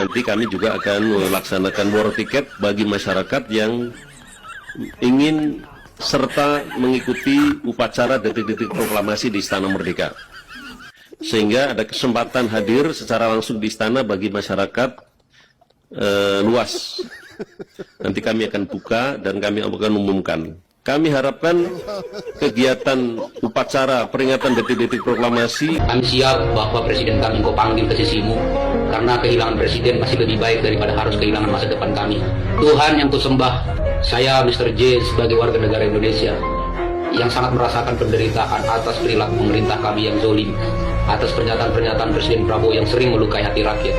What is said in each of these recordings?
nanti kami juga akan melaksanakan war tiket bagi masyarakat yang ingin serta mengikuti upacara detik-detik proklamasi di Istana Merdeka. Sehingga ada kesempatan hadir secara langsung di istana bagi masyarakat luas. Nanti kami akan buka dan kami akan umumkan. Kami harapkan kegiatan upacara peringatan detik-detik proklamasi. Kami siap bahwa presiden kami kau panggil ke sisimu, karena kehilangan presiden masih lebih baik daripada harus kehilangan masa depan kami. Tuhan yang kusembah, saya Mr. J sebagai warga negara Indonesia yang sangat merasakan penderitaan atas perilaku pemerintah kami yang zalim, atas pernyataan-pernyataan Presiden Prabowo yang sering melukai hati rakyat.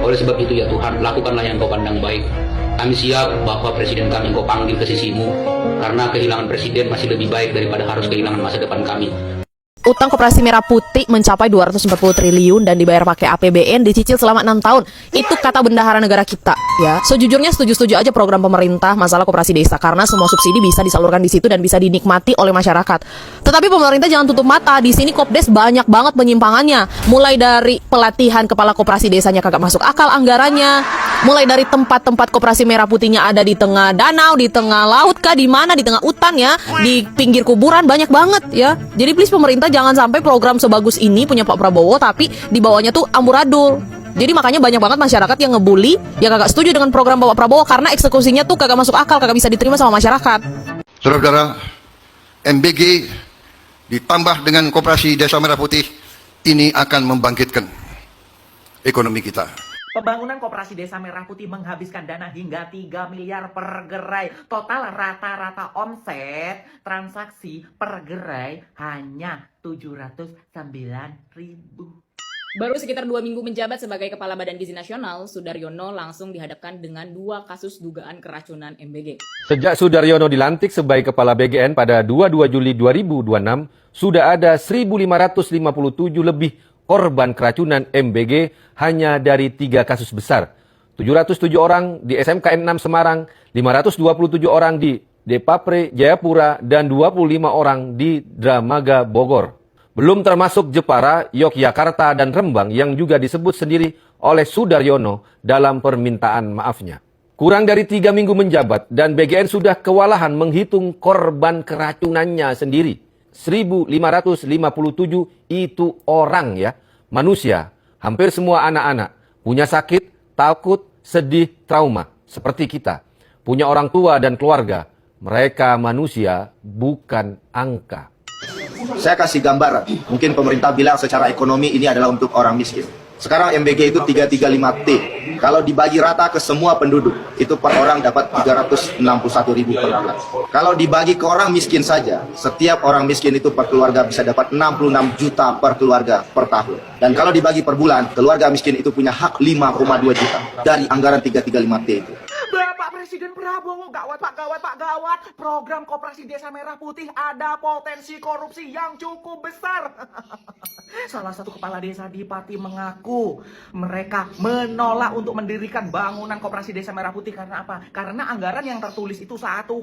Oleh sebab itu ya Tuhan, lakukanlah yang kau pandang baik. Kami siap bahwa presiden kami kau panggil ke sisimu, karena kehilangan presiden masih lebih baik daripada harus kehilangan masa depan kami. Utang Koperasi Merah Putih mencapai 240 triliun dan dibayar pakai APBN, dicicil selama 6 tahun. Itu kata bendahara negara kita, ya. Sejujurnya setuju-setuju aja program pemerintah masalah koperasi desa, karena semua subsidi bisa disalurkan di situ dan bisa dinikmati oleh masyarakat. Tetapi pemerintah jangan tutup mata, di sini Kopdes banyak banget penyimpangannya. Mulai dari pelatihan kepala koperasi desanya kagak masuk akal anggarannya, mulai dari tempat-tempat Koperasi Merah Putihnya ada di tengah danau, di tengah laut kah, di mana, di tengah hutan ya, di pinggir kuburan, banyak banget ya. Jadi please pemerintah jangan sampai program sebagus ini punya Pak Prabowo tapi di bawahnya tuh amburadul. Jadi makanya banyak banget masyarakat yang ngebully, yang kagak setuju dengan program Bapak Prabowo karena eksekusinya tuh kagak masuk akal, kagak bisa diterima sama masyarakat. Saudara-saudara, MBG ditambah dengan Koperasi Desa Merah Putih ini akan membangkitkan ekonomi kita. Pembangunan Koperasi Desa Merah Putih menghabiskan dana hingga 3 miliar per gerai. Total rata-rata omset transaksi per gerai hanya 709.000. Baru sekitar 2 minggu menjabat sebagai Kepala Badan Gizi Nasional, Sudaryono langsung dihadapkan dengan 2 kasus dugaan keracunan MBG. Sejak Sudaryono dilantik sebagai Kepala BGN pada 22 Juli 2026, sudah ada 1.557 lebih korban keracunan MBG hanya dari 3 kasus besar. 707 orang di SMKN 6 Semarang, 527 orang di Depapre Jayapura, dan 25 orang di Dramaga Bogor. Belum termasuk Jepara, Yogyakarta, dan Rembang yang juga disebut sendiri oleh Sudaryono dalam permintaan maafnya. Kurang dari 3 minggu menjabat dan BGN sudah kewalahan menghitung korban keracunannya sendiri. 1.557 itu orang ya, manusia, hampir semua anak-anak, punya sakit, takut, sedih, trauma, seperti kita. Punya orang tua dan keluarga, mereka manusia, bukan angka. Saya kasih gambaran, mungkin pemerintah bilang secara ekonomi ini adalah untuk orang miskin. Sekarang MBG itu 335T. Kalau dibagi rata ke semua penduduk, itu per orang dapat 361.000 per bulan. Kalau dibagi ke orang miskin saja, setiap orang miskin itu per keluarga bisa dapat 66 juta per keluarga per tahun. Dan kalau dibagi per bulan, keluarga miskin itu punya hak 5,2 juta dari anggaran 335T itu. Bapak Presiden Prabowo, gawat Pak, gawat Pak, gawat. Program Koperasi Desa Merah Putih ada potensi korupsi yang cukup besar. Salah satu kepala desa di Pati mengaku mereka menolak untuk mendirikan bangunan Koperasi Desa Merah Putih karena apa? Karena anggaran yang tertulis itu 1,6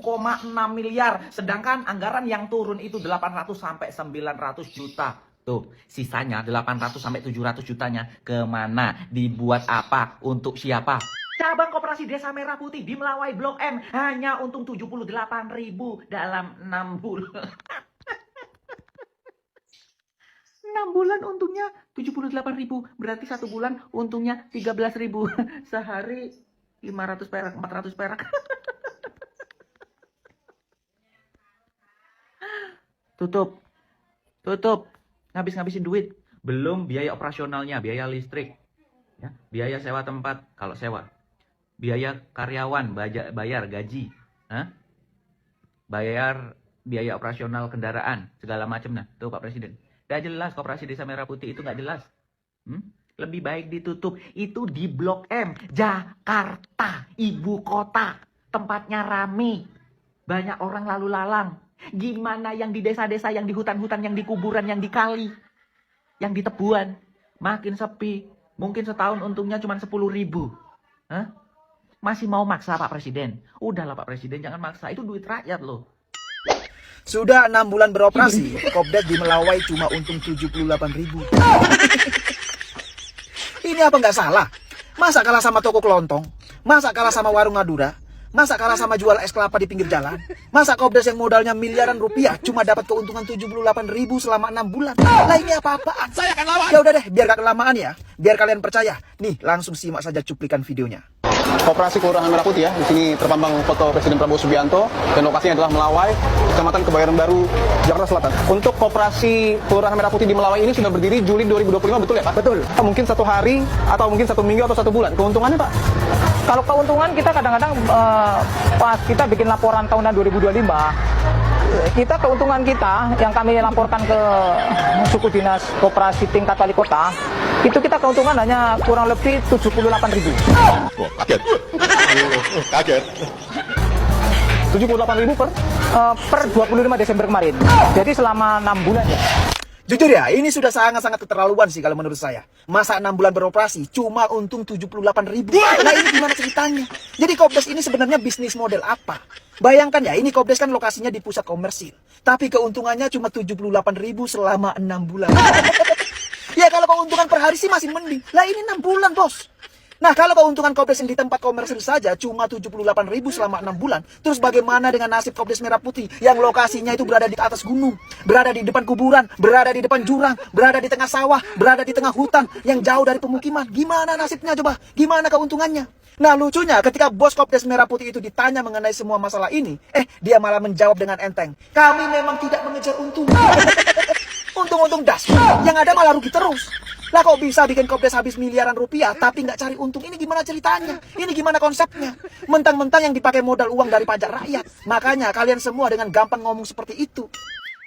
miliar, sedangkan anggaran yang turun itu 800 sampai 900 juta. Tuh, sisanya 800 sampai 700 jutanya kemana? Dibuat apa? Untuk siapa? Cabang Koperasi Desa Merah Putih di Melawai Blok M hanya untung 78.000 dalam 6 bulan. 6 bulan untungnya 78.000, berarti 1 bulan untungnya 13.000. Sehari 500 perak, 400 perak. Tutup. Ngabis-ngabisin duit. Belum biaya operasionalnya, biaya listrik, ya, biaya sewa tempat kalau sewa. Biaya karyawan, bayar gaji, bayar biaya operasional kendaraan, segala macam. Nah, tuh Pak Presiden. Gak jelas Koperasi Desa Merah Putih itu gak jelas. Lebih baik ditutup. Itu di Blok M, Jakarta, ibu kota. Tempatnya rame. Banyak orang lalu lalang. Gimana yang di desa-desa, yang di hutan-hutan, yang di kuburan, yang di kali, yang di tebuan. Makin sepi. Mungkin setahun untungnya cuma 10.000. Masih mau maksa Pak Presiden? Udahlah Pak Presiden, jangan maksa. Itu duit rakyat loh. Sudah 6 bulan beroperasi, Kopdes di Melawai cuma untung 78.000. Ini apa nggak salah? Masa kalah sama toko kelontong? Masa kalah sama warung Madura? Masa kalah sama jual es kelapa di pinggir jalan? Masa Kopdes yang modalnya miliaran rupiah cuma dapat keuntungan 78.000 selama 6 bulan? Lah ini apa-apaan? Saya akan lawan. Ya udah deh, biar gak kelamaan ya. Biar kalian percaya. Nih, langsung simak saja cuplikan videonya. Koperasi Kelurahan Merah Putih ya. Di sini terpampang foto Presiden Prabowo Subianto dan lokasinya adalah Melawai, Kecamatan Kebayoran Baru, Jakarta Selatan. Untuk Koperasi Kelurahan Merah Putih di Melawai ini sudah berdiri Juli 2025, betul ya Pak? Betul. Mungkin 1 hari atau mungkin 1 minggu atau 1 bulan. Keuntungannya Pak? Kalau keuntungan kita kadang-kadang pas kita bikin laporan tahunan 2025, kita keuntungan kita yang kami laporkan ke suku dinas koperasi tingkat wali kota, itu kita keuntungan hanya kurang lebih 78.000. Kaget. Kaget. 78.000 per 25 Desember kemarin. Jadi selama 6 bulan ya. Jujur ya, ini sudah sangat-sangat keterlaluan sih kalau menurut saya. Masa 6 bulan beroperasi, cuma untung 78.000. Nah ini gimana ceritanya? Jadi Kopdes ini sebenarnya bisnis model apa? Bayangkan ya, ini Kopdes kan lokasinya di pusat komersil. Tapi keuntungannya cuma 78.000 selama 6 bulan. Ya kalau keuntungan per hari sih masih mending. Lah ini 6 bulan bos. Nah kalau keuntungan Kopdes yang di tempat komersil saja cuma 78.000 selama 6 bulan. Terus bagaimana dengan nasib Kopdes Merah Putih yang lokasinya itu berada di atas gunung, berada di depan kuburan, berada di depan jurang, berada di tengah sawah, berada di tengah hutan yang jauh dari pemukiman. Gimana nasibnya coba? Gimana keuntungannya? Nah lucunya ketika bos Kopdes Merah Putih itu ditanya mengenai semua masalah ini, dia malah menjawab dengan enteng. Kami memang tidak mengejar untung. Untung-untung das. Yang ada malah rugi terus. Lah kok bisa bikin Kopdes habis miliaran rupiah tapi nggak cari untung? Ini gimana ceritanya? Ini gimana konsepnya? Mentang-mentang yang dipakai modal uang dari pajak rakyat. Makanya kalian semua dengan gampang ngomong seperti itu.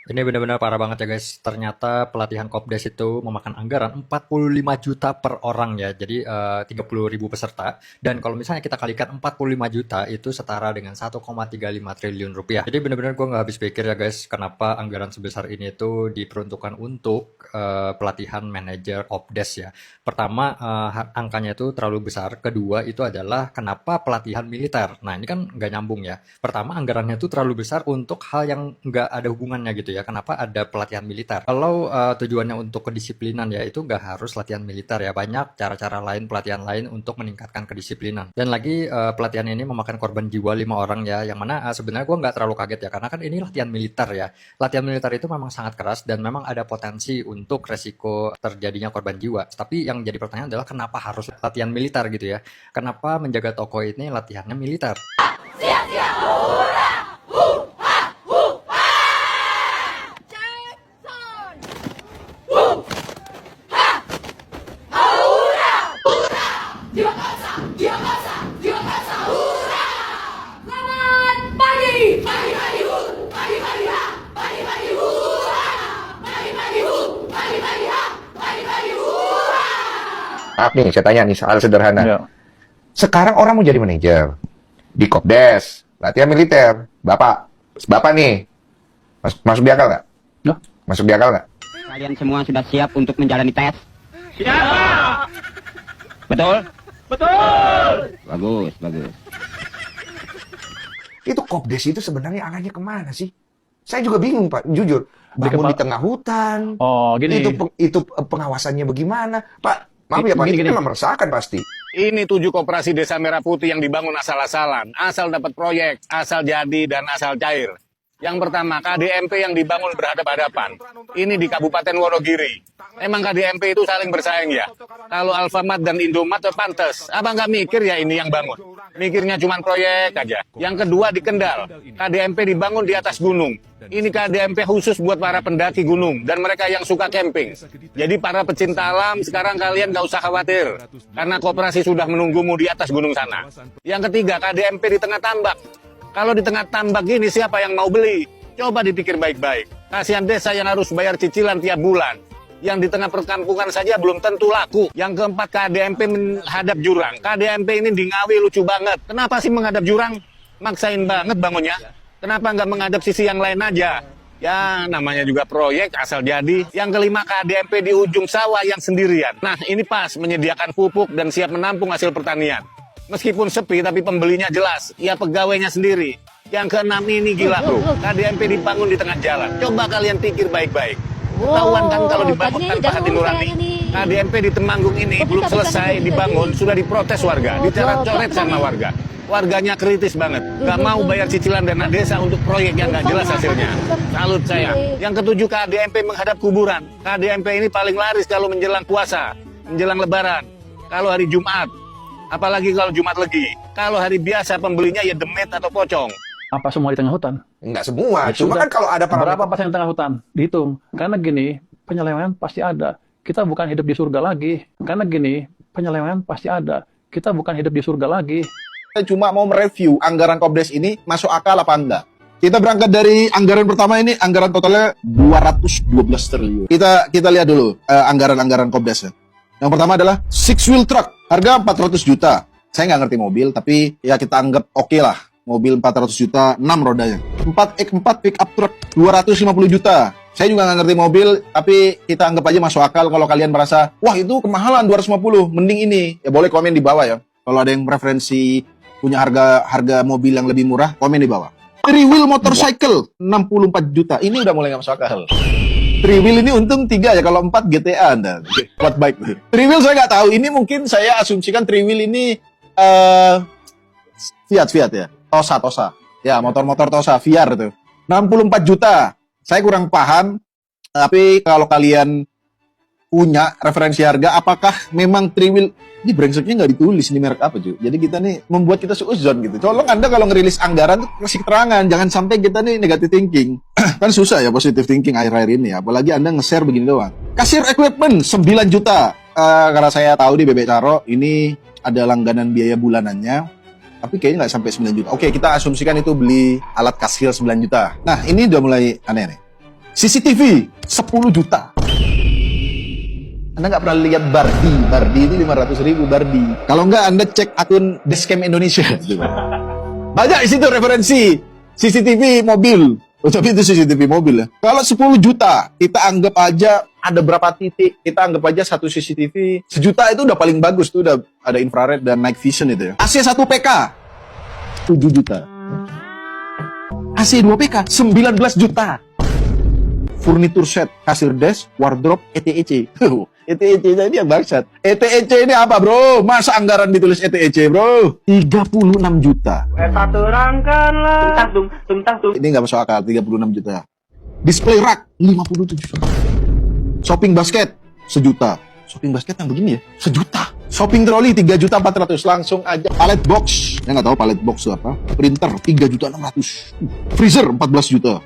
Ini benar-benar parah banget ya guys. Ternyata pelatihan Kopdes itu memakan anggaran 45 juta per orang ya. Jadi 30.000 peserta. Dan kalau misalnya kita kalikan 45 juta itu setara dengan 1,35 triliun rupiah. Jadi benar-benar gue nggak habis pikir ya guys. Kenapa anggaran sebesar ini itu diperuntukkan untuk pelatihan manajer Kopdes ya. Pertama angkanya itu terlalu besar. Kedua itu adalah kenapa pelatihan militer. Nah ini kan nggak nyambung ya. Pertama anggarannya itu terlalu besar untuk hal yang nggak ada hubungannya gitu ya. Kenapa ada pelatihan militer? Kalau tujuannya untuk kedisiplinan ya itu nggak harus latihan militer ya. Banyak cara-cara lain, pelatihan lain untuk meningkatkan kedisiplinan. Dan lagi pelatihan ini memakan korban jiwa 5 orang ya. Yang mana sebenarnya gue nggak terlalu kaget ya. Karena kan ini latihan militer ya. Latihan militer itu memang sangat keras dan memang ada potensi untuk resiko terjadinya korban jiwa. Tapi yang jadi pertanyaan adalah kenapa harus latihan militer gitu ya? Kenapa menjaga toko ini latihannya militer? Maaf nih, saya tanya nih soal sederhana. Ya. Sekarang orang mau jadi manajer di Kopdes, latihan militer. Bapak nih, masuk di akal nggak? Loh? Masuk di akal nggak? Kalian semua sudah siap untuk menjalani tes? Siap! Betul? Betul! Bagus, bagus. Itu Kopdes itu sebenarnya arahnya kemana sih? Saya juga bingung Pak, jujur. Bangun di tengah hutan. Oh, gini. Itu pengawasannya bagaimana? Pak, maaf ya Pak, ini memang meresahkan pasti. Ini 7 koperasi Desa Merah Putih yang dibangun asal-asalan, asal dapat proyek, asal jadi, dan asal cair. Yang pertama, KDMP yang dibangun berhadapan-hadapan. Ini di Kabupaten Wonogiri. Emang KDMP itu saling bersaing ya? Kalau Alfamart dan Indomaret pantes. Apa nggak mikir ya ini yang bangun? Mikirnya cuma proyek aja. Yang kedua di Kendal. KDMP dibangun di atas gunung. Ini KDMP khusus buat para pendaki gunung dan mereka yang suka camping. Jadi para pecinta alam sekarang kalian nggak usah khawatir. Karena koperasi sudah menunggumu di atas gunung sana. Yang ketiga KDMP di tengah tambak. Kalau di tengah tambak ini siapa yang mau beli? Coba dipikir baik-baik. Kasihan desa yang harus bayar cicilan tiap bulan. Yang di tengah perkampungan saja belum tentu laku. Yang keempat KDMP menghadap jurang. KDMP ini di Ngawi lucu banget. Kenapa sih menghadap jurang? Maksain banget bangunnya. Kenapa nggak menghadap sisi yang lain aja? Ya namanya juga proyek asal jadi. Yang kelima KDMP di ujung sawah yang sendirian. Nah ini pas menyediakan pupuk dan siap menampung hasil pertanian. Meskipun sepi tapi pembelinya jelas. Ya pegawainya sendiri. Yang keenam ini gila bro. KDMP dibangun di tengah jalan. Coba kalian pikir baik-baik. Ketahuan kan kalau dibangun tanpa hati nurani. KDMP di Temanggung ini belum selesai dibangun, sudah diprotes warga, dicoret-coret sama warga. Warganya kritis banget, nggak mau bayar cicilan dana desa untuk proyek yang nggak jelas hasilnya. Salut saya. Yang ketujuh, KDMP menghadap kuburan. KDMP ini paling laris kalau menjelang puasa, menjelang lebaran, kalau hari Jumat, apalagi kalau Jumat Legi. Kalau hari biasa pembelinya ya demit atau pocong. Apa semua di tengah hutan? Enggak semua. Itu Cuma udah kan kalau ada berapa persen di tengah hutan? Dihitung. Karena gini, penyelewengan pasti ada. Kita bukan hidup di surga lagi. Karena gini, penyelewengan pasti ada. Kita bukan hidup di surga lagi. Saya cuma mau mereview anggaran Kopdes ini masuk akal apa enggak. Kita berangkat dari anggaran pertama ini, anggaran totalnya 212 triliun. Kita lihat dulu anggaran-anggaran Kopdes. Yang pertama adalah six wheel truck, harga 400 juta. Saya nggak ngerti mobil, tapi ya kita anggap oke lah. Mobil 400 juta, 6 rodanya. 4X4 pick up truck, 250 juta. Saya juga nggak ngerti mobil, tapi kita anggap aja masuk akal kalau kalian merasa, wah itu kemahalan 250, mending ini. Ya boleh komen di bawah ya. Kalau ada yang preferensi punya harga mobil yang lebih murah, komen di bawah. Three wheel motorcycle, 64 juta. Ini udah mulai nggak masuk akal. Three wheel ini untung 3 ya, kalau 4 GTA Anda. Quad bike. Three wheel saya nggak tahu, ini mungkin saya asumsikan three wheel ini Fiat ya. Tosa. Ya, motor-motor Tosa, VR itu. 64 juta. Saya kurang paham, tapi kalau kalian punya referensi harga, apakah memang three wheel, ini brengseknya nggak ditulis ini merek apa, cuy. Jadi kita nih membuat kita suuzon gitu. Tolong Anda kalau ngerilis anggaran tuh kasih keterangan, jangan sampai kita nih negative thinking. Kan susah ya positive thinking akhir-akhir ini, apalagi Anda nge-share begini doang. Kasir equipment 9 juta. Karena saya tahu di Bebek Caro ini ada langganan biaya bulanannya. Tapi kayaknya nggak sampai 9 juta. Oke, kita asumsikan itu beli alat kasir 9 juta. Nah, ini udah mulai aneh nih. CCTV 10 juta. Anda nggak pernah lihat Bardi itu 500.000 Bardi. Kalau nggak, Anda cek akun Dashcam Indonesia. Banyak di situ referensi CCTV mobil. Oh, tapi itu CCTV mobil ya. Kalau 10 juta, kita anggap aja ada berapa titik, kita anggap aja satu CCTV 1 juta itu udah paling bagus tuh, udah ada infrared dan night vision itu ya. AC 1 PK 7 juta. AC 2 PK 19 juta. Furniture set, kasir desk, wardrobe, ETEC. ETEC ini yang bangsat. ETEC ini apa, bro? Masa anggaran ditulis ETEC, bro? 36 juta. Ini nggak masuk akal, 36 juta. Display rack 57 juta. Shopping basket 1 juta. Shopping basket yang begini ya 1 juta. Shopping trolley 3.400.000. Langsung aja. Pallet box, saya nggak tahu pallet box itu apa. Printer 3.600.000. Freezer 14 juta.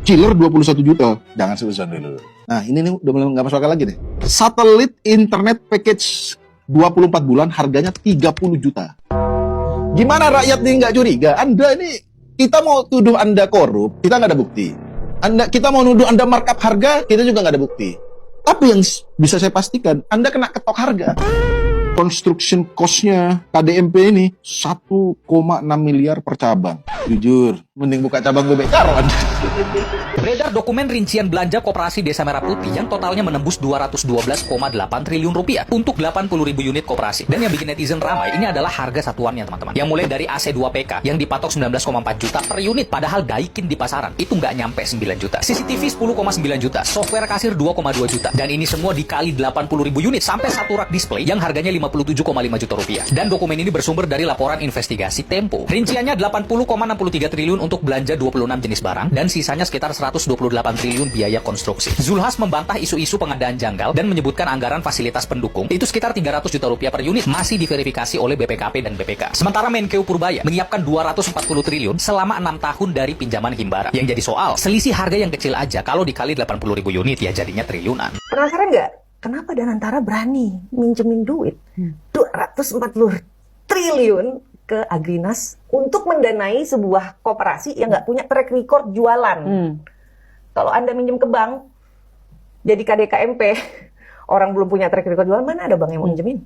Chiller 21 juta. Jangan seuzon dulu. Nah, ini nih udah mulai nggak masuk akal lagi nih. Satellite internet package 24 bulan harganya 30 juta. Gimana rakyat nih nggak curiga? Anda ini, kita mau tuduh Anda korup, kita nggak ada bukti. Kita mau nuduh Anda markup harga, kita juga nggak ada bukti. Tapi yang bisa saya pastikan, Anda kena ketok harga. Construction cost-nya KDMP ini 1,6 miliar per cabang. Jujur, mending buka cabang Bebek Caro Anda. Beredar dokumen rincian belanja Koperasi Desa Merah Putih yang totalnya menembus 212,8 triliun rupiah untuk 80.000 unit koperasi. Dan yang bikin netizen ramai ini adalah harga satuannya, teman-teman. Yang mulai dari AC 2 PK yang dipatok 19,4 juta per unit, padahal Daikin di pasaran itu nggak nyampe 9 juta. CCTV 10,9 juta, software kasir 2,2 juta. Dan ini semua dikali 80.000 unit sampai satu rak display yang harganya 57,5 juta rupiah. Dan dokumen ini bersumber dari laporan investigasi Tempo. Rinciannya 80,63 triliun untuk belanja 26 jenis barang dan sisanya sekitar 128 triliun biaya konstruksi. Zulhas membantah isu-isu pengadaan janggal dan menyebutkan anggaran fasilitas pendukung itu sekitar 300 juta rupiah per unit masih diverifikasi oleh BPKP dan BPK. Sementara Menkeu Purbaya menyiapkan 240 triliun selama 6 tahun dari pinjaman Himbara. Yang jadi soal, selisih harga yang kecil aja kalau dikali 80.000 unit ya jadinya triliunan. Penasaran nggak? Kenapa Danantara berani minjemin duit 240 triliun ke Agrinas untuk mendanai sebuah koperasi yang nggak punya track record jualan? Kalau Anda minjem ke bank, jadi KDKMP, orang belum punya track record jualan, mana ada bank yang mau minjemin?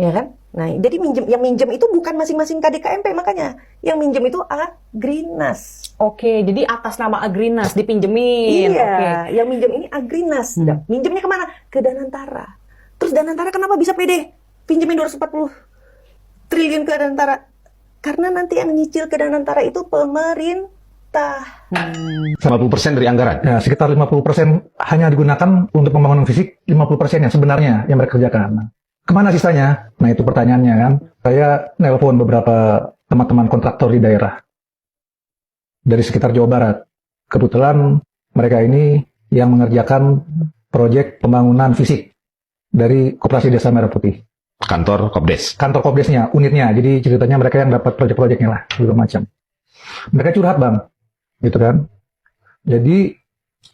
Ya kan? Nah, jadi yang minjem itu bukan masing-masing KDKMP, makanya yang minjem itu Agrinas. Oke, jadi atas nama Agrinas dipinjemin. Iya, yang minjem ini Agrinas. Minjemnya kemana? Ke Danantara. Terus Danantara kenapa bisa pede pinjemin 240 triliun ke Danantara? Karena nanti yang nyicil ke Danantara itu pemerintah. juta. 50% dari anggaran. Ya, sekitar 50% hanya digunakan untuk pembangunan fisik, 50% yang sebenarnya yang mereka kerjakan. Nah, kemana sisanya? Nah, itu pertanyaannya kan. Saya nelpon beberapa teman-teman kontraktor di daerah dari sekitar Jawa Barat. Kebetulan mereka ini yang mengerjakan proyek pembangunan fisik dari Koperasi Desa Merah Putih. Kantor Kopdes. Kantor Kopdesnya, unitnya. Jadi ceritanya mereka yang dapat proyek-proyeknya lah, segala macam. Mereka curhat, Bang. Gitu kan. Jadi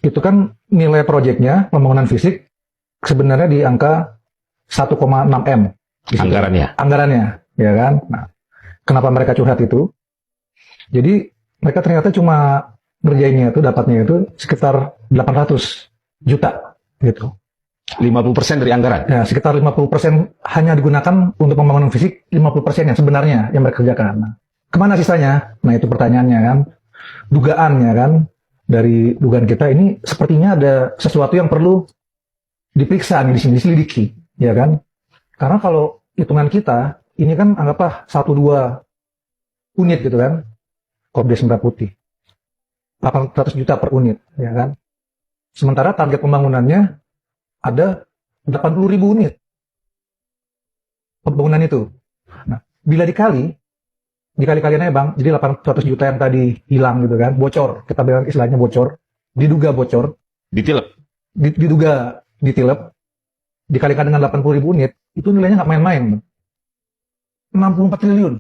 itu kan nilai proyeknya pembangunan fisik sebenarnya di angka 1,6 M. Anggarannya, ya kan. Nah, kenapa mereka curhat itu? Jadi mereka ternyata cuma ngerjainnya itu, dapatnya itu sekitar 800 juta gitu. 50% dari anggaran. Ya, sekitar 50% hanya digunakan untuk pembangunan fisik, 50% yang sebenarnya yang mereka kerjakan. Nah, kemana sisanya? Nah, itu pertanyaannya kan. Dugaannya kan, dari dugaan kita ini sepertinya ada sesuatu yang perlu diperiksa nih di sini, diselidiki, ya kan? Karena kalau hitungan kita, ini kan anggaplah 1-2 unit gitu kan, Kopdes Merah Putih. 800 juta per unit, ya kan? Sementara target pembangunannya ada 80.000 unit pembangunan itu. Nah, bila dikali-kalian aja Bang, jadi 800 juta yang tadi hilang gitu kan, bocor, kita bilang istilahnya bocor, diduga bocor, ditilep, diduga ditilep, dikalikan dengan 80.000 unit, itu nilainya nggak main-main. 64 triliun.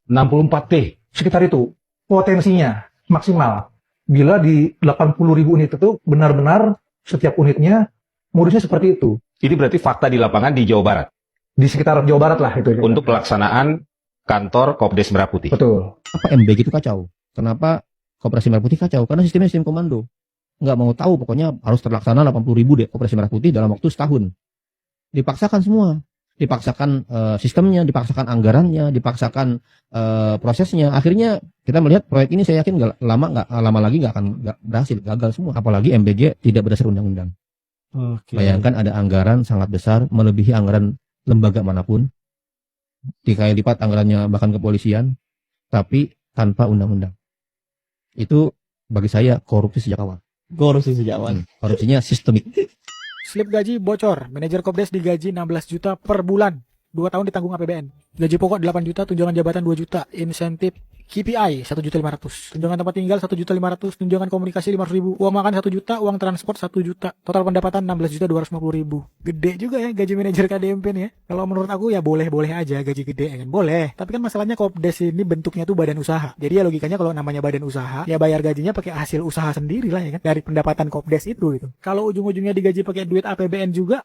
64 T. Sekitar itu, potensinya maksimal. Bila di 80.000 unit itu benar-benar setiap unitnya modusnya seperti itu. Ini berarti fakta di lapangan di Jawa Barat. Di sekitar Jawa Barat lah itu. Untuk pelaksanaan kantor Kopdes Merah Putih. Betul. Apa MBG itu kacau? Kenapa Koperasi Merah Putih kacau? Karena sistemnya sistem komando. Nggak mau tahu, pokoknya harus terlaksana 80.000 deh Koperasi Merah Putih dalam waktu setahun. Dipaksakan semua. Dipaksakan sistemnya, dipaksakan anggarannya, dipaksakan prosesnya. Akhirnya kita melihat proyek ini saya yakin lama lagi nggak akan berhasil, gagal semua. Apalagi MBG tidak berdasar undang-undang. Bayangkan ada anggaran sangat besar, melebihi anggaran lembaga manapun, 3 kali lipat anggarannya bahkan kepolisian, tapi tanpa undang-undang. Itu bagi saya korupsi sejak awal. Korupsinya sistemik. Slip gaji bocor, manajer Kopdes digaji 16 juta per bulan, 2 tahun ditanggung APBN. Gaji pokok 8 juta, tunjangan jabatan 2 juta, insentif KPI 1.500.000, tunjangan tempat tinggal 1.500.000, tunjangan komunikasi 500.000, uang makan 1 juta, uang transport 1 juta, total pendapatan 16.250.000. Gede juga ya gaji manajer KDMP nih ya. Kalau menurut aku ya boleh-boleh aja gaji gede kan, boleh. Tapi kan masalahnya Kopdes ini bentuknya tuh badan usaha. Jadi ya logikanya kalau namanya badan usaha, ya bayar gajinya pakai hasil usaha sendiri lah ya kan, dari pendapatan Kopdes itu gitu. Kalau ujung-ujungnya digaji pakai duit APBN juga,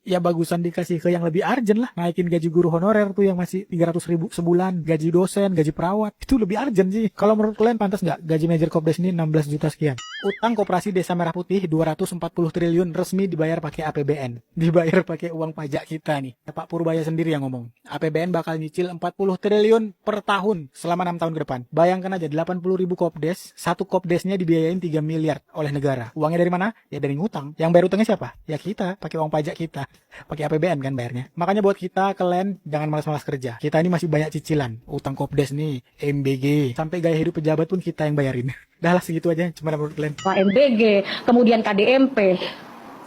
ya bagusan dikasih ke yang lebih urgent lah. Naikin gaji guru honorer tuh yang masih 300.000 sebulan. Gaji dosen, gaji perawat. Itu lebih urgent sih. Kalau menurut kalian pantas nggak gaji manajer Kopdes ini 16 juta sekian? Utang Koperasi Desa Merah Putih 240 triliun resmi dibayar pakai APBN. Dibayar pakai uang pajak kita nih. Pak Purbaya sendiri yang ngomong. APBN bakal nyicil 40 triliun per tahun selama 6 tahun ke depan. Bayangkan aja 80.000 Kopdes, satu Kopdesnya dibiayain 3 miliar oleh negara. Uangnya dari mana? Ya dari ngutang. Yang bayar utangnya siapa? Ya kita, pakai uang pajak kita. Pakai APBN kan bayarnya. Makanya buat kita, kalian jangan malas-malas kerja. Kita ini masih banyak cicilan. Utang Kopdes nih, MBG, sampai gaya hidup pejabat pun kita yang bayarin. Dah lah segitu aja. Cuma menurut kalian. MBG, kemudian KDMP.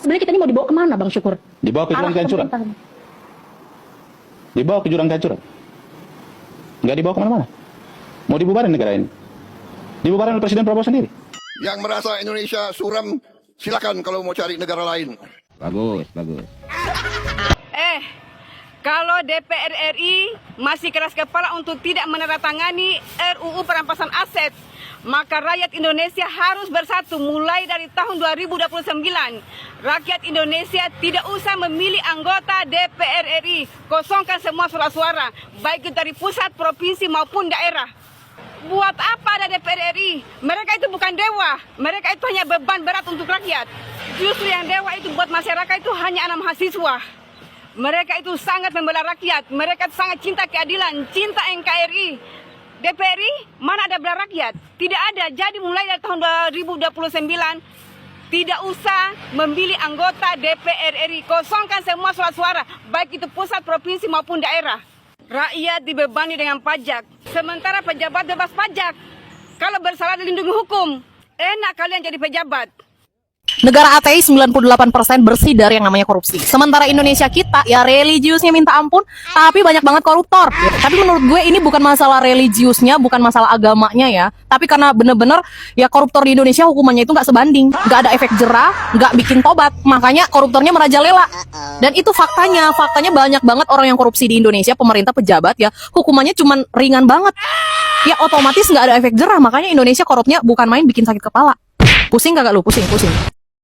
Sebenarnya kita ini mau dibawa kemana Bang Syukur? Dibawa ke jurang kehancuran. Dibawa ke jurang kehancuran. Nggak dibawa kemana-mana. Mau dibubarin negara ini. Dibubarin oleh Presiden Prabowo sendiri. Yang merasa Indonesia suram, silakan kalau mau cari negara lain. Bagus. Kalau DPR RI masih keras kepala untuk tidak menandatangani RUU perampasan aset, maka rakyat Indonesia harus bersatu mulai dari tahun 2029. Rakyat Indonesia tidak usah memilih anggota DPR RI, kosongkan semua surat-suara, baik dari pusat, provinsi maupun daerah. Buat apa ada DPR RI? Mereka itu bukan dewa, mereka itu hanya beban berat untuk rakyat. Justru yang dewa itu buat masyarakat itu hanya anak mahasiswa. Mereka itu sangat membela rakyat, mereka sangat cinta keadilan, cinta NKRI. DPR RI mana ada bela rakyat? Tidak ada. Jadi mulai dari tahun 2029 tidak usah memilih anggota DPR RI, kosongkan semua surat-suara, baik itu pusat, provinsi maupun daerah. Rakyat dibebani dengan pajak, sementara pejabat bebas pajak. Kalau bersalah dilindungi hukum. Enak kalian jadi pejabat. Negara ateis 98% bersih dari yang namanya korupsi. Sementara Indonesia kita ya religiusnya minta ampun, tapi banyak banget koruptor. Tapi menurut gue ini bukan masalah religiusnya, bukan masalah agamanya ya. Tapi karena bener-bener ya koruptor di Indonesia hukumannya itu nggak sebanding, nggak ada efek jerah, nggak bikin tobat. Makanya koruptornya merajalela. Dan itu faktanya banyak banget orang yang korupsi di Indonesia, pemerintah, pejabat ya, hukumannya cuman ringan banget. Ya otomatis nggak ada efek jerah, makanya Indonesia korupnya bukan main bikin sakit kepala. Pusing kagak lu? Pusing.